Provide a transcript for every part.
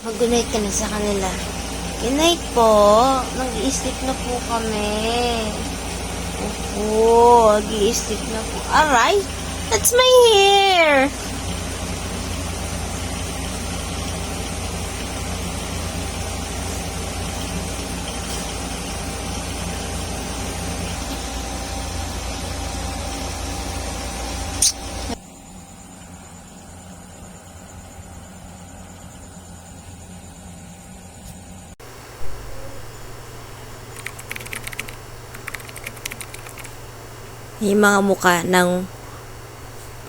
Mag-good night ka na sa kanila. Good night po. Nag-i-sleep na po kami. Opo, nag-i-sleep na po. Alright, that's my hair. Yung mga muka ng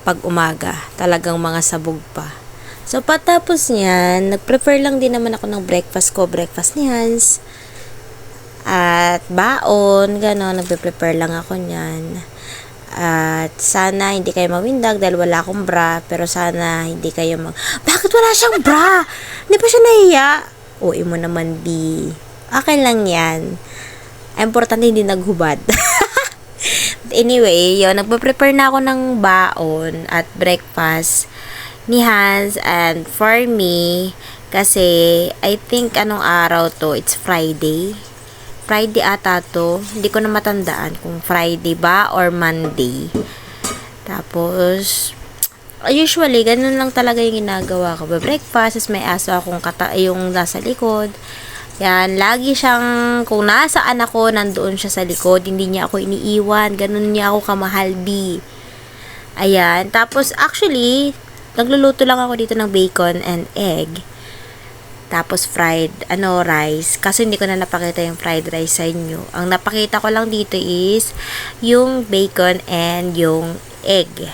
pag-umaga, talagang mga sabog pa. So, patapos niyan, nag-prepare lang din naman ako ng breakfast ni Hans. At baon, gano'n, nagpe-prepare lang ako niyan. At sana hindi kayo mawindag dahil wala akong bra, pero sana hindi kayo bakit wala siyang bra? Hindi pa siya nahiya? Uwi mo naman, B. Okay lang yan. Importante hindi naghubad. Anyway, yun, nagpe-prepare na ako ng baon at breakfast ni Hans and for me kasi I think anong araw to, it's Friday. Friday ata to, hindi ko na matandaan kung Friday ba or Monday. Tapos usually ganun lang talaga yung ginagawa ko. Breakfast, is may aso akong yung nasa likod. Yan, lagi siyang, kung nasaan ako, nandoon siya sa likod, hindi niya ako iniiwan, ganun niya ako kamahal, B. Ayan, tapos actually, nagluluto lang ako dito ng bacon and egg. Tapos fried, rice. Kasi hindi ko na napakita yung fried rice sa inyo. Ang napakita ko lang dito is yung bacon and yung egg.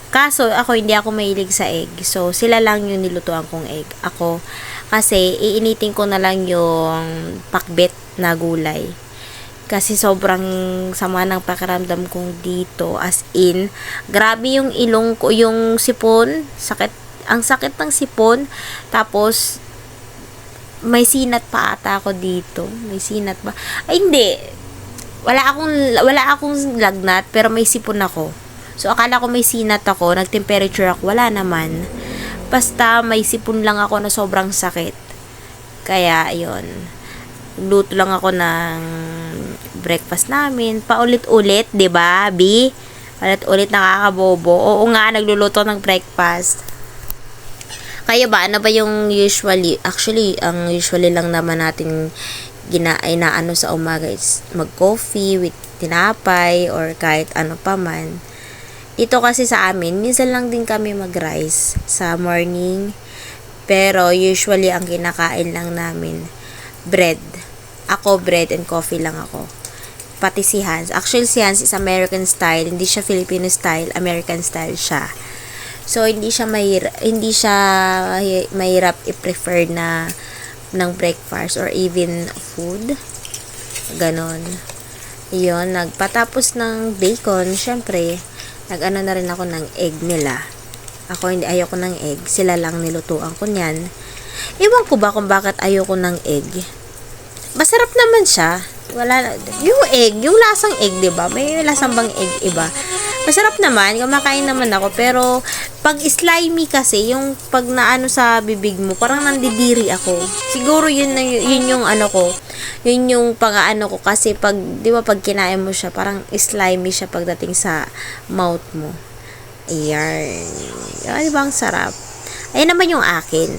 Kaso, hindi ako mahilig sa egg. So, sila lang yung nilutuan kong egg. Ako, kasi, iinitin ko na lang yung pakbet na gulay. Kasi, sobrang sama ng pakiramdam kong dito. As in, grabe yung ilong ko, yung sipon. Sakit, ang sakit ng sipon. Tapos, may sinat pa ata ako dito. May sinat ba? Ay, hindi. Wala akong lagnat, pero may sipon ako. So, akala ko may sinat ako, nag-temperature ako, wala naman. Basta may sipon lang ako na sobrang sakit. Kaya, yun. Luto lang ako ng breakfast namin. Paulit-ulit, 'di ba, B? Paulit-ulit, nakakabobo. Oo nga, nagluluto ng breakfast. Kaya ba, ano ba yung usually? Actually, ang usually lang naman natin inaano sa umaga is mag-coffee with tinapay or kahit ano pa man. Dito kasi sa amin, minsan lang din kami mag-rice sa morning. Pero usually ang kinakain lang namin, bread. Ako, bread and coffee lang ako. Pati si Hans. Actually, si Hans is American style. Hindi siya Filipino style. American style siya. So, hindi siya mahirap i-prefer na ng breakfast or even food. Ganon. Yun, nagpatapos ng bacon, syempre, nag-ano na rin ako ng egg nila. Ako hindi ayoko ng egg. Sila lang nilutuan ko niyan. Ewan ko ba kung bakit ayoko ng egg. Masarap naman siya. Yung egg, yung lasang egg, 'di ba? May lasang bang egg iba. Masarap naman, kumakain naman ako, pero pag slimy kasi, yung pag naano sa bibig mo, parang nandidiri ako. Siguro yun yung ano ko. Yun yung pag-aano ko kasi pag, 'di ba, pag kinain mo siya, parang slimy siya pagdating sa mouth mo. Ayan. Di ba ang sarap? Ayan naman yung akin.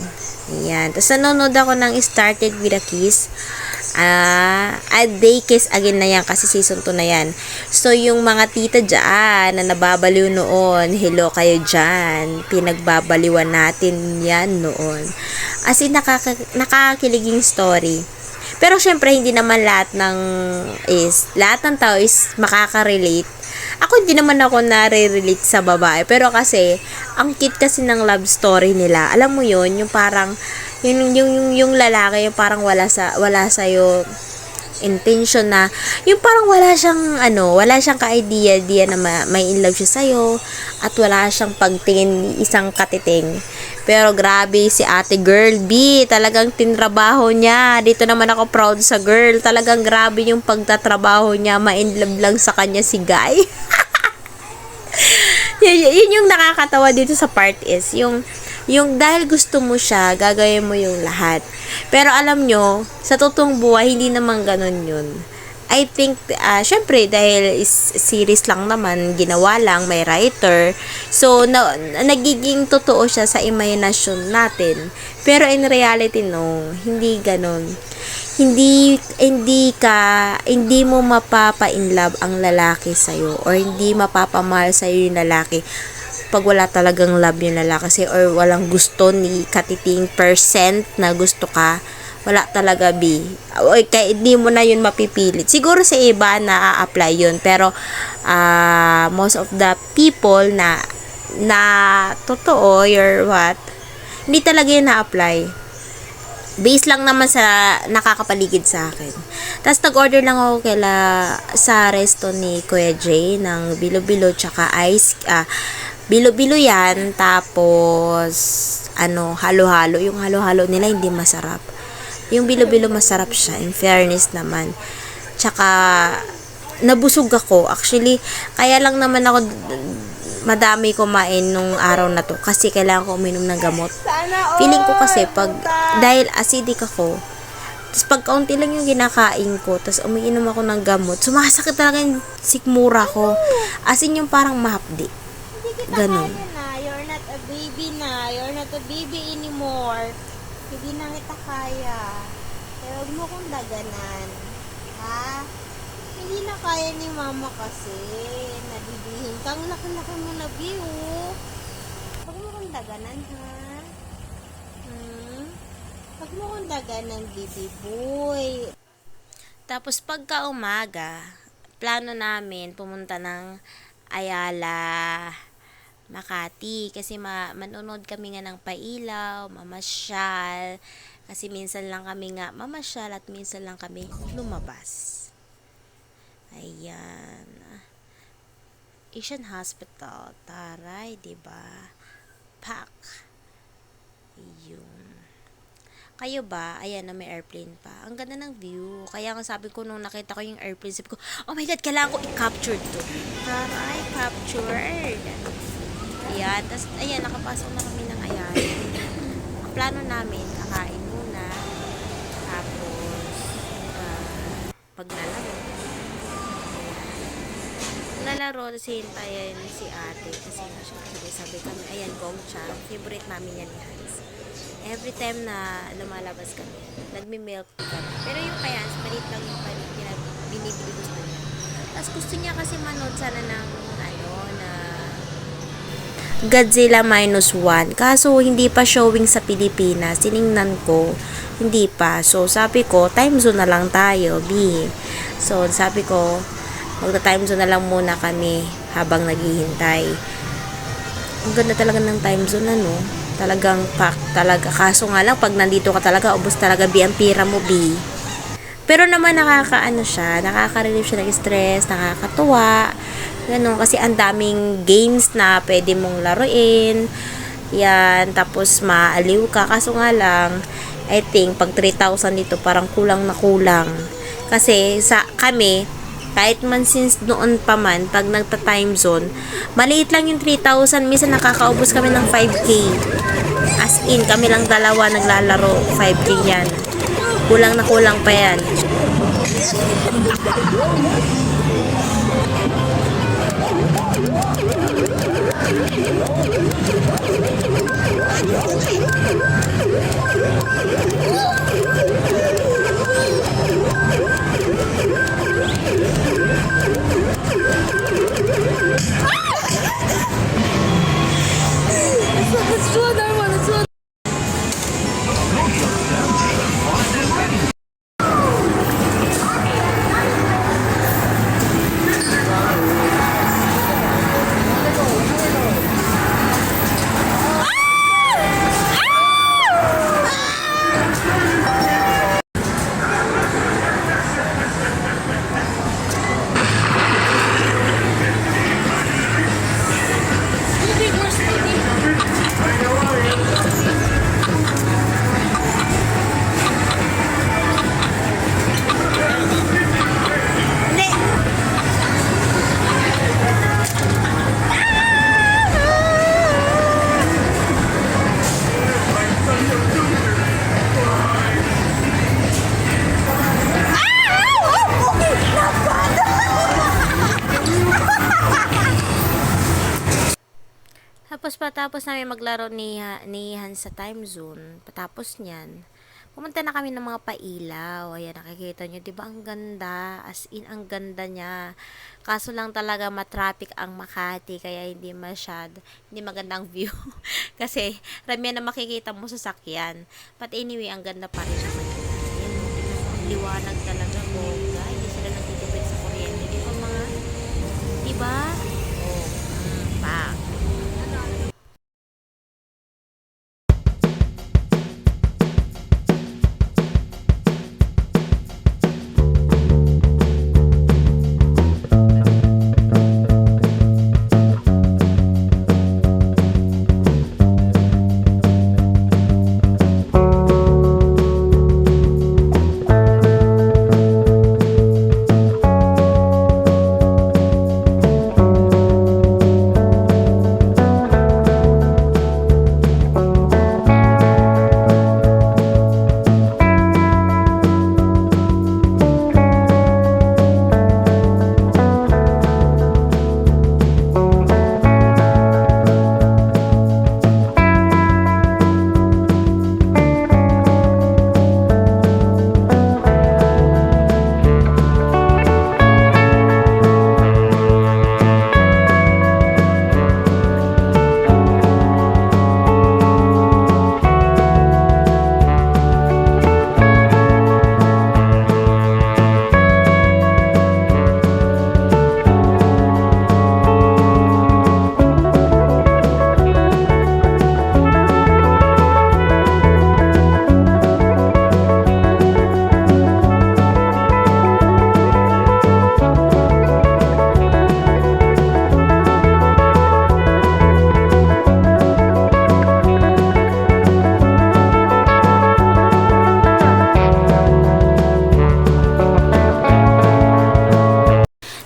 Ayan. Tapos nanonood ako ng Started with a Kiss. A Day Kiss Again na yan kasi season 2 na yan. So, yung mga tita dyan na nababaliw noon, hello kayo dyan. Pinagbabaliwan natin yan noon. As in, nakakiliging story. Pero, syempre, hindi naman lahat ng tao is makaka-relate. Ako, hindi naman ako nare-relate sa babae. Pero kasi, ang cute kasi ng love story nila. Alam mo yun, yung parang, yung lalaki, yung parang wala sa'yo intention na, yung parang wala siyang ka-idea na may in love siya sa'yo, at wala siyang pagtingin isang katiting. Pero grabe si ate girl B, talagang tinrabaho niya. Dito naman ako proud sa girl. Talagang grabe yung pagtatrabaho niya, ma-in love lang sa kanya si Guy. Yun yung nakakatawa dito sa part is, yung Yung dahil gusto mo siya, gagawin mo yung lahat. Pero alam nyo, sa totoong buhay, hindi naman ganun yun. I think, syempre, dahil is series lang naman, ginawa lang, may writer. So, nagiging totoo siya sa imaginasyon natin. Pero in reality, no, hindi ganun. Hindi mo mapapa-inlove ang lalaki sa'yo, or hindi mapapamahal sa'yo yung lalaki pag wala talagang love yung lalaki sa'yo, or walang gusto ni katiting percent na gusto ka. Wala talaga, B. Kaya hindi mo na yun mapipilit. Siguro sa iba na apply yun. Pero, most of the people na totoo, hindi talaga yun na-apply. Base lang naman sa nakakapaligid sa akin. Tapos, nag-order lang ako sa resto ni Kuya Jay ng bilo-bilo tsaka ice. Bilo-bilo yan. Tapos, halo-halo. Yung halo-halo nila hindi masarap. Yung bilo-bilo masarap siya, in fairness naman. Tsaka, nabusog ako. Actually, kaya lang naman ako madami kumain nung araw na to. Kasi kailangan ko uminom ng gamot. Feeling ko kasi, dahil acidic ako, tapos pag kaunti lang yung kinakain ko, tapos umiinom ako ng gamot, sumasakit talaga yung sikmura ko. As in, yung parang mahapdi. Ganon. You're not a baby na. You're not a baby anymore. Hindi na kita kaya. Kaya huwag mo kong daganan. Ha? Hindi na kaya ni mama kasi. Nadidihin kang laki-laki mo na view. Huwag mo kong daganan, ha? Huwag mo kong daganan, baby boy. Tapos pagka umaga, plano namin pumunta ng Ayala, Makati, kasi manonood kami nga ng pailaw, mamasyal, kasi minsan lang kami nga mamasyal at minsan lang kami lumabas. Ayan. Asian Hospital, taray, diba? Pak. Ayun. Kayo ba? Ayan na, may airplane pa. Ang ganda ng view. Kaya nga sabi ko nung nakita ko yung airplane, sabi ko, oh my God, kailangan ko i-capture to. Taray, captured. Ayan, tas ayan, nakapasok na kami ng ayan. Ang plano namin, kakain muna. Tapos, paglalaro. Lalaro, kasi hintayin si ate. Kasi nga siya, sabi kami, ayan, Gongcha. Favorite namin yan ni Hans. Every time na lumalabas kami, nagmi-milk kami. Pero yung kaya, maliit lang yung binibili gusto niya. Tapos gusto niya kasi manood sana ng Godzilla -1. Kaso, hindi pa showing sa Pilipinas. Tiningnan ko, hindi pa. So, sabi ko, time zone na lang tayo, B. So, sabi ko, magta-time zone na lang muna kami habang naghihintay. Ang ganda talaga ng time zone, Talagang pack talaga. Kaso nga lang, pag nandito ka talaga, ubos talaga, B, ang pira mo, B. Pero naman, nakaka-relieve siya ng stress, nakakatuwa. Ganun, kasi ang daming games na pwede mong laruin. Yan, tapos maaliw ka. Kaso nga lang, I think, pag 3,000 dito, parang kulang na kulang. Kasi sa kami, kahit man since noon pa man, pag nagta-time zone, maliit lang yung 3,000. Minsan nakakaubos kami ng 5K. As in, kami lang dalawa naglalaro, 5K yan. Kulang na kulang pa yan. pagkatapos namin maglaro ni Hans sa time zone, patapos niyan, pumunta na kami ng mga pailaw. Ayan, nakikita nyo, di ba ang ganda? As in, ang ganda niya. Kaso lang talaga matraffic ang Makati, kaya hindi magandang view. Kasi, ramihan na makikita mo sa sakyan. But anyway, ang ganda pa rin siya sa ganda. Ayan, ang liwanag talaga, bongga. Hindi sila nagtitipid sa kuryente. Di ba mga, di ba? Oh, bang.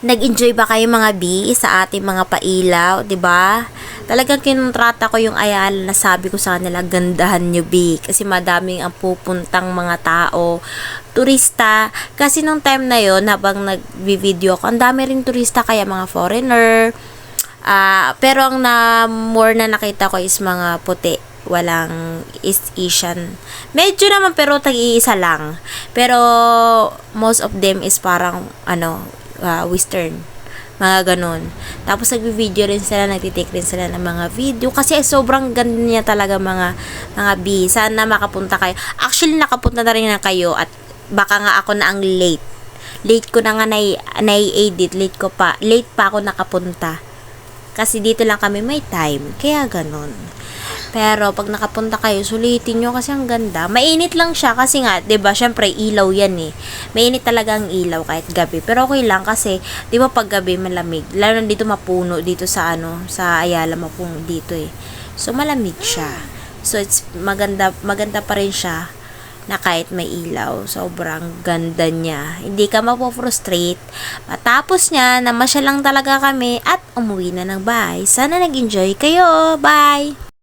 Nag-enjoy ba kayo mga B sa ating mga pailaw, 'di ba? Talagang kinontrata ko yung Ayala na sabi ko sa kanila, gandahan nyo B. Kasi madaming ang pupuntang mga tao, turista. Kasi nung time na yon habang nag-video ko, ang dami rin turista, kaya mga foreigner. Pero ang more na nakita ko is mga puti. Walang East Asian. Medyo naman, pero tag-iisa lang. Pero most of them is parang Western, mga ganun. Tapos nagvi-video rin sila, nagtitake rin sila ng mga video kasi sobrang ganda niya talaga mga B. Sana makapunta kayo. Actually, nakapunta na rin na kayo at baka nga ako na ang late ko na nga nai-edit, late pa ako nakapunta kasi dito lang kami may time, kaya ganun. Pero pag nakapunta kayo, sulitin nyo kasi ang ganda. Mainit lang siya kasi nga, 'di ba? Syempre ilaw 'yan eh. Mainit talaga ang ilaw kahit gabi. Pero okay lang kasi 'di ba pag gabi malamig. Lalo na dito mapuno dito sa sa Ayala, mapuno dito eh. So malamig siya. So it's maganda pa rin siya na kahit may ilaw. Sobrang ganda niya. Hindi ka mapofrustrate. Matapos niya, namasya lang talaga kami at umuwi na ng bahay. Sana nag-enjoy kayo. Bye!